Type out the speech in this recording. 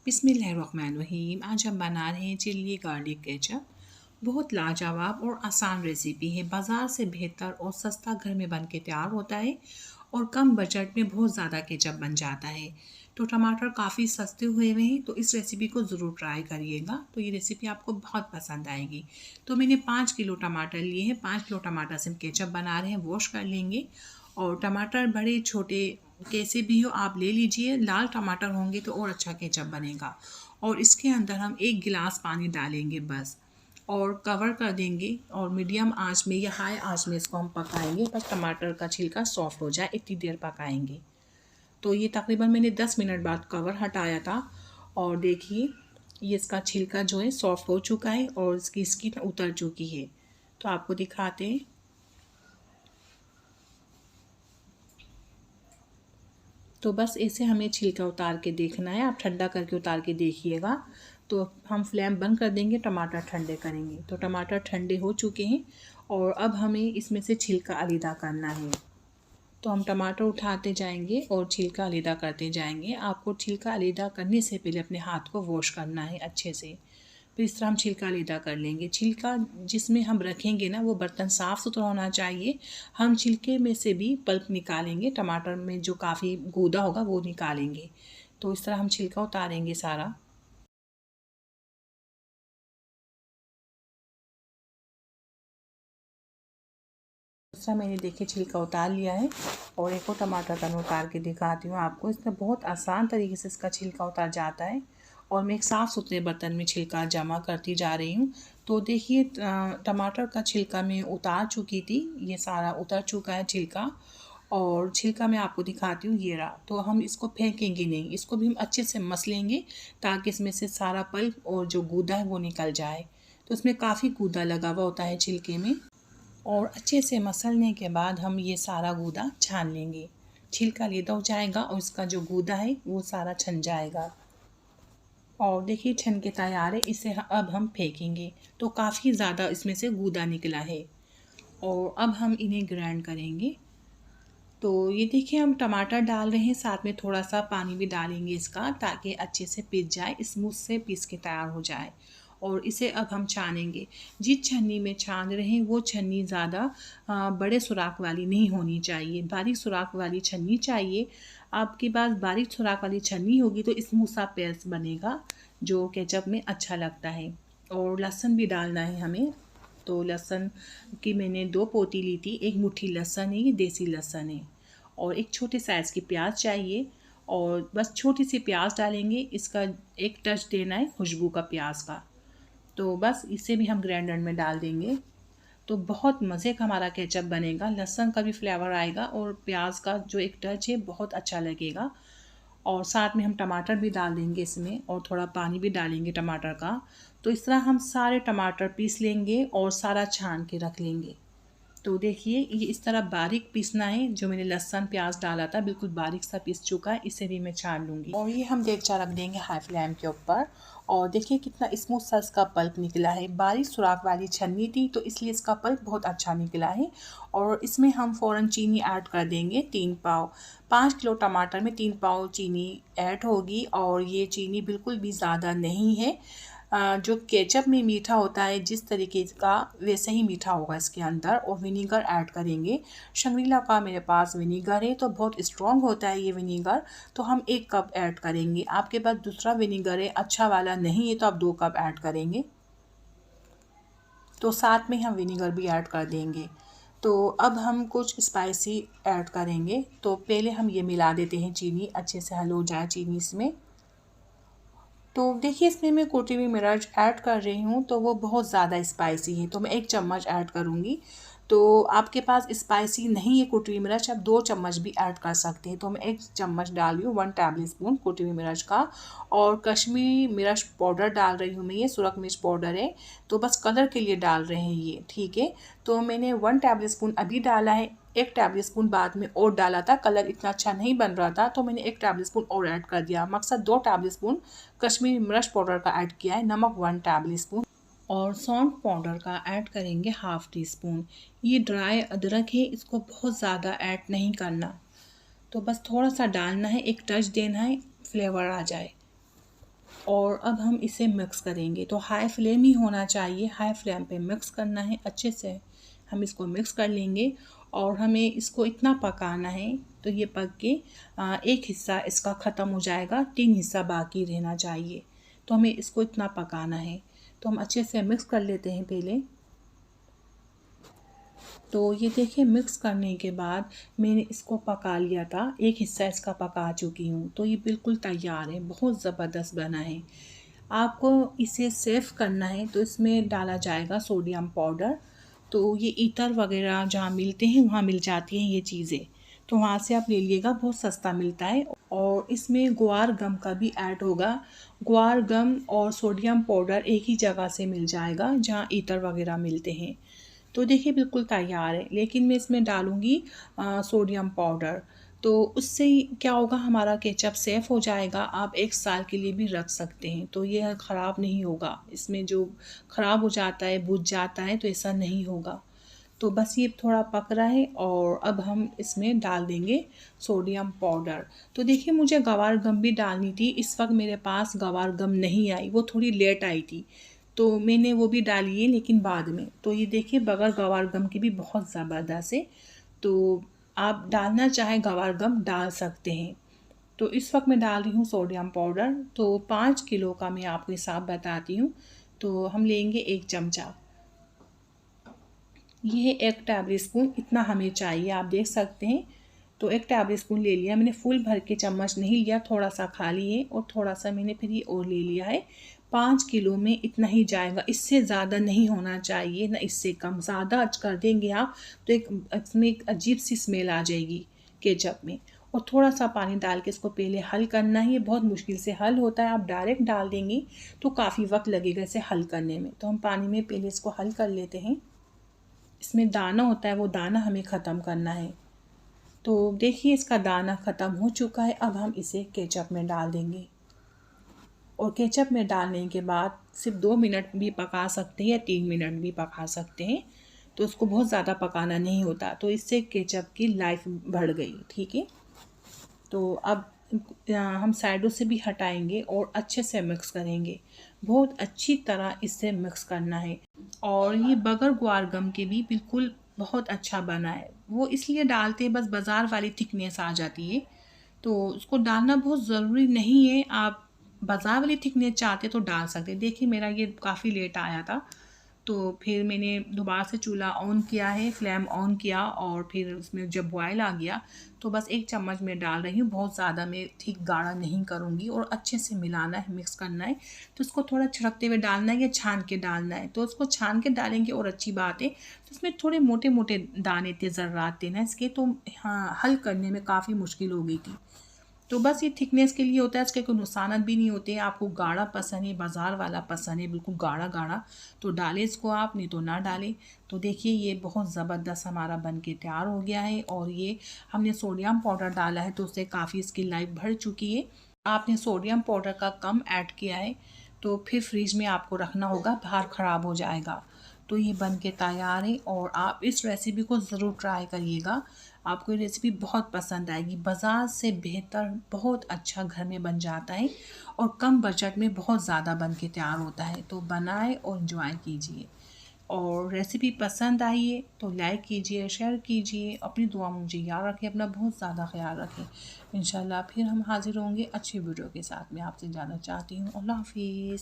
बिस्मिल्लाहिर्रहमानिर्रहीम। आज हम बना रहे हैं चिल्ली गार्लिक केचप। बहुत लाजवाब और आसान रेसिपी है। बाज़ार से बेहतर और सस्ता घर में बन के तैयार होता है और कम बजट में बहुत ज़्यादा केचप बन जाता है। तो टमाटर काफ़ी सस्ते हुए हैं, तो इस रेसिपी को ज़रूर ट्राई करिएगा। तो ये रेसिपी आपको बहुत पसंद आएगी। तो मैंने 5 किलो टमाटर लिए हैं। 5 किलो टमाटर से हम केचप बना रहे हैं। वॉश कर लेंगे और टमाटर बड़े छोटे कैसे भी हो आप ले लीजिए। लाल टमाटर होंगे तो और अच्छा केचप बनेगा। और इसके अंदर हम 1 गिलास पानी डालेंगे बस, और कवर कर देंगे और मीडियम आंच में या हाई आंच में इसको हम पकाएंगे बस टमाटर का छिलका सॉफ्ट हो जाए, इतनी देर पकाएंगे। तो ये तकरीबन मैंने 10 मिनट बाद कवर हटाया था और देखिए ये इसका छिलका जो है सॉफ्ट हो चुका है और इसकी स्किन उतर चुकी है। तो आपको दिखाते हैं। तो बस ऐसे हमें छिलका उतार के देखना है। आप ठंडा करके उतार के देखिएगा। तो हम फ्लेम बंद कर देंगे, टमाटर ठंडे करेंगे। तो टमाटर ठंडे हो चुके हैं और अब हमें इसमें से छिलका अलग करना है। तो हम टमाटर उठाते जाएंगे और छिलका अलग करते जाएंगे। आपको छिलका अलग करने से पहले अपने हाथ को वॉश करना है अच्छे से। फिर इस तरह हम छिलका अलग कर लेंगे। छिलका जिसमें हम रखेंगे ना वो बर्तन साफ़ सुथरा होना चाहिए। हम छिलके में से भी पल्प निकालेंगे, टमाटर में जो काफ़ी गूदा होगा वो निकालेंगे। तो इस तरह हम छिलका उतारेंगे सारा। दूसरा मैंने देखिए छिलका उतार लिया है और एक और टमाटर का मैं उतार के दिखाती हूँ आपको। इसमें बहुत आसान तरीके से इसका छिलका उतार जाता है और मैं एक साफ़ सुथरे बर्तन में छिलका जमा करती जा रही हूँ। तो देखिए टमाटर का छिलका मैं उतार चुकी थी, ये सारा उतर चुका है छिलका। और छिलका मैं आपको दिखाती हूँ, ये रहा। तो हम इसको फेंकेंगे नहीं, इसको भी हम अच्छे से मस लेंगे ताकि इसमें से सारा पल्प और जो गूदा है वो निकल जाए। तो इसमें काफ़ी गूदा लगा हुआ होता है छिलके में। और अच्छे से मसलने के बाद हम ये सारा गूदा छान लेंगे। छिलका लेदा हो जाएगा और इसका जो गूदा है वो सारा छन जाएगा। और देखिए छन के तैयार है। इसे अब हम फेंकेंगे। तो काफ़ी ज़्यादा इसमें से गूदा निकला है और अब हम इन्हें ग्राइंड करेंगे। तो ये देखिए हम टमाटर डाल रहे हैं, साथ में थोड़ा सा पानी भी डालेंगे इसका ताकि अच्छे से पीस जाए, स्मूथ से पीस के तैयार हो जाए। और इसे अब हम छानेंगे। जिस छन्नी में छान रहे हैं वो छन्नी ज़्यादा बड़े सुराख वाली नहीं होनी चाहिए, बारीक सुराख वाली छन्नी चाहिए। आपके पास बारीक सुराख वाली छन्नी होगी तो स्मूथ सा पेस्ट बनेगा जो केचप में अच्छा लगता है। और लहसुन भी डालना है हमें। तो लहसुन की मैंने 2 पोती ली थी। एक मुट्ठी लहसुन है, ये देसी लहसुन है। और एक छोटे साइज़ की प्याज चाहिए और बस छोटी सी प्याज डालेंगे। इसका एक टच देना है खुशबू का प्याज का। तो बस इसे भी हम ग्राइंडर में डाल देंगे। तो बहुत मज़े का हमारा केचप बनेगा। लहसुन का भी फ्लेवर आएगा और प्याज का जो एक टच है बहुत अच्छा लगेगा। और साथ में हम टमाटर भी डाल देंगे इसमें और थोड़ा पानी भी डालेंगे टमाटर का। तो इस तरह हम सारे टमाटर पीस लेंगे और सारा छान के रख लेंगे। तो देखिए ये इस तरह बारीक पीसना है। जो मैंने लहसुन प्याज डाला था बिल्कुल बारीक सा पीस चुका है। इसे भी मैं छान लूँगी और ये हम देगचा रख देंगे हाई फ्लेम के ऊपर। और देखिए कितना स्मूथ सा इसका पल्प निकला है। बारीक सुराख वाली छन्नी थी तो इसलिए इसका पल्प बहुत अच्छा निकला है। और इसमें हम फ़ौरन चीनी ऐड कर देंगे 3 पाव। 5 किलो टमाटर में 3 पाव चीनी ऐड होगी और ये चीनी बिल्कुल भी ज़्यादा नहीं है। जो केचप में मीठा होता है जिस तरीके का वैसे ही मीठा होगा इसके अंदर। और विनीगर ऐड करेंगे। शंग्रीला का मेरे पास विनीगर है तो बहुत स्ट्रॉन्ग होता है ये विनीगर। तो हम 1 कप ऐड करेंगे। आपके पास दूसरा विनीगर है अच्छा वाला नहीं है तो आप 2 कप ऐड करेंगे। तो साथ में हम विनीगर भी ऐड कर देंगे। तो अब हम कुछ स्पाइसी ऐड करेंगे। तो पहले हम ये मिला देते हैं, चीनी अच्छे से हल हो जाए चीनी इसमें। तो देखिए इसमें मैं कुटी हुई मिर्च ऐड कर रही हूँ तो वो बहुत ज़्यादा स्पाइसी है तो मैं 1 चम्मच ऐड करूँगी। तो आपके पास स्पाइसी नहीं है कुटी हुई मिर्च, आप 2 चम्मच भी ऐड कर सकते हैं। तो मैं 1 चम्मच डाल रही हूँ, 1 टेबल स्पून कुटी हुई मिर्च का। और कश्मीरी मिर्च पाउडर डाल रही हूँ मैं, ये सुरख मिर्च पाउडर है। तो बस कलर के लिए डाल रहे हैं ये, ठीक है। तो मैंने 1 टेबल स्पून अभी डाला है, 1 टेबल स्पून बाद में और डाला था। कलर इतना अच्छा नहीं बन रहा था तो मैंने 1 टेबल स्पून और ऐड कर दिया। मकसद 2 टेबल स्पून कश्मीरी मिर्च पाउडर का ऐड किया है। नमक 1 टेबल स्पून और सौंठ पाउडर का ऐड करेंगे हाफ़ टी स्पून। ये ड्राई अदरक है, इसको बहुत ज़्यादा ऐड नहीं करना। तो बस थोड़ा सा डालना है, एक टच देना है, फ्लेवर आ जाए। और अब हम इसे मिक्स करेंगे। तो हाई फ्लेम ही होना चाहिए, हाई फ्लेम पे मिक्स करना है अच्छे से। हम इसको मिक्स कर लेंगे और हमें इसको इतना पकाना है तो ये पक के एक हिस्सा इसका ख़त्म हो जाएगा, 3 हिस्सा बाकी रहना चाहिए। तो हमें इसको इतना पकाना है। तो हम अच्छे से मिक्स कर लेते हैं पहले। तो ये देखिए मिक्स करने के बाद मैंने इसको पका लिया था, एक हिस्सा इसका पका चुकी हूँ। तो ये बिल्कुल तैयार है, बहुत ज़बरदस्त बना है। आपको इसे सेव करना है तो इसमें डाला जाएगा सोडियम पाउडर। तो ये इत्र वगैरह जहाँ मिलते हैं वहाँ मिल जाती हैं ये चीज़ें, तो वहाँ से आप ले लीजिएगा, बहुत सस्ता मिलता है। और इसमें ग्वार गम का भी ऐड होगा। ग्वार गम और सोडियम पाउडर एक ही जगह से मिल जाएगा जहाँ इत्र वगैरह मिलते हैं। तो देखिए बिल्कुल तैयार है, लेकिन मैं इसमें डालूँगी सोडियम पाउडर। तो उससे क्या होगा, हमारा केचप सेफ़ हो जाएगा, आप 1 साल के लिए भी रख सकते हैं। तो ये ख़राब नहीं होगा, इसमें जो ख़राब हो जाता है, बुझ जाता है, तो ऐसा नहीं होगा। तो बस ये थोड़ा पक रहा है और अब हम इसमें डाल देंगे सोडियम पाउडर। तो देखिए मुझे ग्वार गम भी डालनी थी, इस वक्त मेरे पास ग्वार गम नहीं आई, वो थोड़ी लेट आई थी। तो मैंने वो भी डाली है लेकिन बाद में। तो ये देखिए बगैर ग्वार गम की भी बहुत ज़बरदस्त है। तो आप डालना चाहे ग्वार गम डाल सकते हैं। तो इस वक्त मैं डाल रही हूँ सोडियम पाउडर। तो 5 किलो का मैं आपको हिसाब बताती हूँ। तो हम लेंगे 1 चमचा, ये 1 टेबल स्पून इतना हमें चाहिए, आप देख सकते हैं। तो 1 टेबल स्पून ले लिया मैंने, फुल भर के चम्मच नहीं लिया, थोड़ा सा खाली है और थोड़ा सा मैंने फिर ये और ले लिया है। 5 किलो में इतना ही जाएगा, इससे ज़्यादा नहीं होना चाहिए ना इससे कम। ज़्यादा कर देंगे आप तो इसमें एक अजीब सी स्मेल आ जाएगी केचप में। और थोड़ा सा पानी डाल के इसको पहले हल करना है, ये बहुत मुश्किल से हल होता है, आप डायरेक्ट डाल देंगे तो काफ़ी वक्त लगेगा इसे हल करने में। तो हम पानी में पहले इसको हल कर लेते हैं। इसमें दाना होता है, वो दाना हमें ख़त्म करना है। तो देखिए इसका दाना ख़त्म हो चुका है, अब हम इसे केचप में डाल देंगे। और केचप में डालने के बाद सिर्फ 2 मिनट भी पका सकते हैं या 3 मिनट भी पका सकते हैं। तो उसको बहुत ज़्यादा पकाना नहीं होता, तो इससे केचप की लाइफ बढ़ गई, ठीक है। तो अब हम साइडों से भी हटाएंगे और अच्छे से मिक्स करेंगे, बहुत अच्छी तरह इससे मिक्स करना है। और ये बगैर ग्वार गम के भी बिल्कुल बहुत अच्छा बना है। वो इसलिए डालते हैं, बस बाज़ार वाली थिकनेस आ जाती है, तो उसको डालना बहुत ज़रूरी नहीं है। आप बाज़ार वाली थिकनेस चाहते तो डाल सकते। देखिए मेरा ये काफ़ी लेट आया था, तो फिर मैंने दोबारा से चूल्हा ऑन किया है, फ्लेम ऑन किया और फिर उसमें जब बॉयल आ गया तो बस 1 चम्मच मैं डाल रही हूँ, बहुत ज़्यादा मैं ठीक गाढ़ा नहीं करूँगी। और अच्छे से मिलाना है, मिक्स करना है। तो उसको थोड़ा छिड़कते हुए डालना है या छान के डालना है। तो उसको छान के डालेंगे और अच्छी बात है। तो इसमें थोड़े मोटे मोटे दाने थे, ज़र्रात थे ना इसके, तो हाँ हल करने में काफ़ी मुश्किल हो गई थी। तो बस ये थिकनेस के लिए होता है, इसके कोई नुकसान भी नहीं होते। आपको गाढ़ा पसंद है, बाज़ार वाला पसंद है बिल्कुल गाढ़ा गाढ़ा, तो डालें इसको आप, नहीं तो ना डालें। तो देखिए ये बहुत ज़बरदस्त हमारा बन के तैयार हो गया है। और ये हमने सोडियम पाउडर डाला है तो उससे काफ़ी इसकी लाइफ बढ़ चुकी है। आपने सोडियम पाउडर का कम ऐड किया है तो फिर फ्रिज में आपको रखना होगा, बाहर ख़राब हो जाएगा। तो ये बन के तैयार है और आप इस रेसिपी को ज़रूर ट्राई करिएगा, आपको ये रेसिपी बहुत पसंद आएगी। बाज़ार से बेहतर बहुत अच्छा घर में बन जाता है और कम बजट में बहुत ज़्यादा बन के तैयार होता है। तो बनाएं और एंजॉय कीजिए। और रेसिपी पसंद आई है तो लाइक कीजिए, शेयर कीजिए, अपनी दुआ में मुझे याद रखें, अपना बहुत ज़्यादा ख्याल रखें। इंशाल्लाह फिर हम हाज़िर होंगे अच्छी वीडियो के साथ। मैं आपसे ज़्यादा चाहती हूँ। अल्लाह हाफ़िज़।